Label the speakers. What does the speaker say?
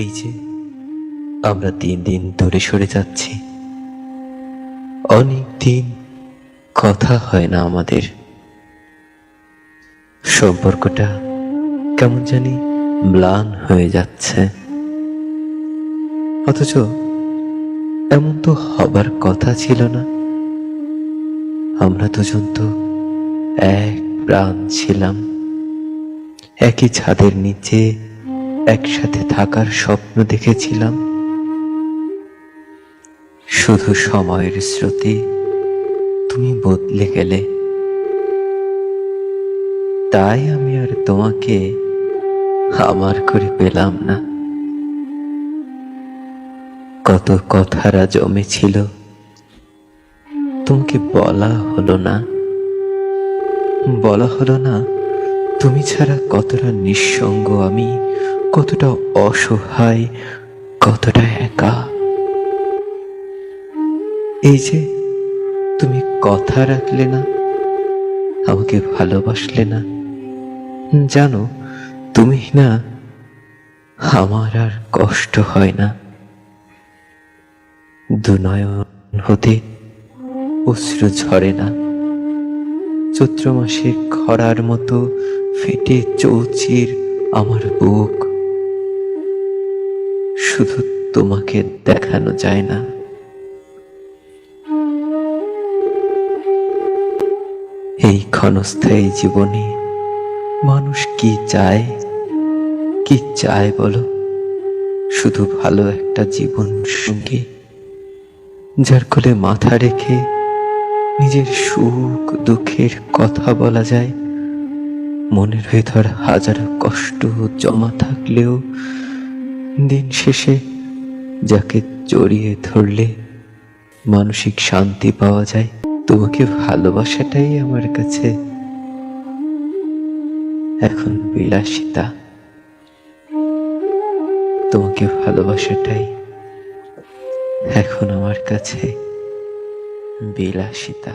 Speaker 1: এই যে আমরা দিন দিন দূরে সরে যাচ্ছি, অনেক দিন কথা হয় না আমাদের। সম্পর্কটা কেমন জানি ম্লান হয়ে যাচ্ছে। অথচ এমন তো হবার কথা ছিল না। আমরা দুজন তো এক প্রাণ ছিলাম, একই ছাদের নিচে একসাথে থাকার স্বপ্ন দেখেছিলাম। শুধু সময়ের স্রোতে তুমি বদলে গেলে, তাই আমি আর তোমাকে আমার করে পেলাম না। কত কথারা জমেছিল, তোমাকে বলা হলো না। বলা হলো না তুমি ছাড়া কতটা নিঃসঙ্গ আমি, কতটা অসহায়, কতটা একা। এই যে তুমি কথা রাখলে না, আমাকে ভালোবাসলে না। জানো তুমি না, আমার আর কষ্ট হয় না। দুনয়ন হতে অশ্রু ঝরে না। চৈত্র মাসে খরার মতো ফেটে চৌচির আমার বুক। শুধু তোমাকে দেখানো যায় না। এই ক্ষণস্থায়ী জীবনে মানুষ কি চায়, কি চায় বলো? শুধু ভালো একটা জীবন সঙ্গী, যার কোলে মাথা রেখে নিজের সুখ দুঃখের কথা বলা যায়। মনের ভেতর হাজারো কষ্ট জমা থাকলেও দিন শেষে যাকে জড়িয়ে ধরলে মানসিক শান্তি পাওয়া যায়। তোমাকে ভালোবাসাটাই আমার কাছে এখন বিলাসিতা। তোমাকে ভালোবাসাটাই এখন আমার কাছে বিলাসিতা।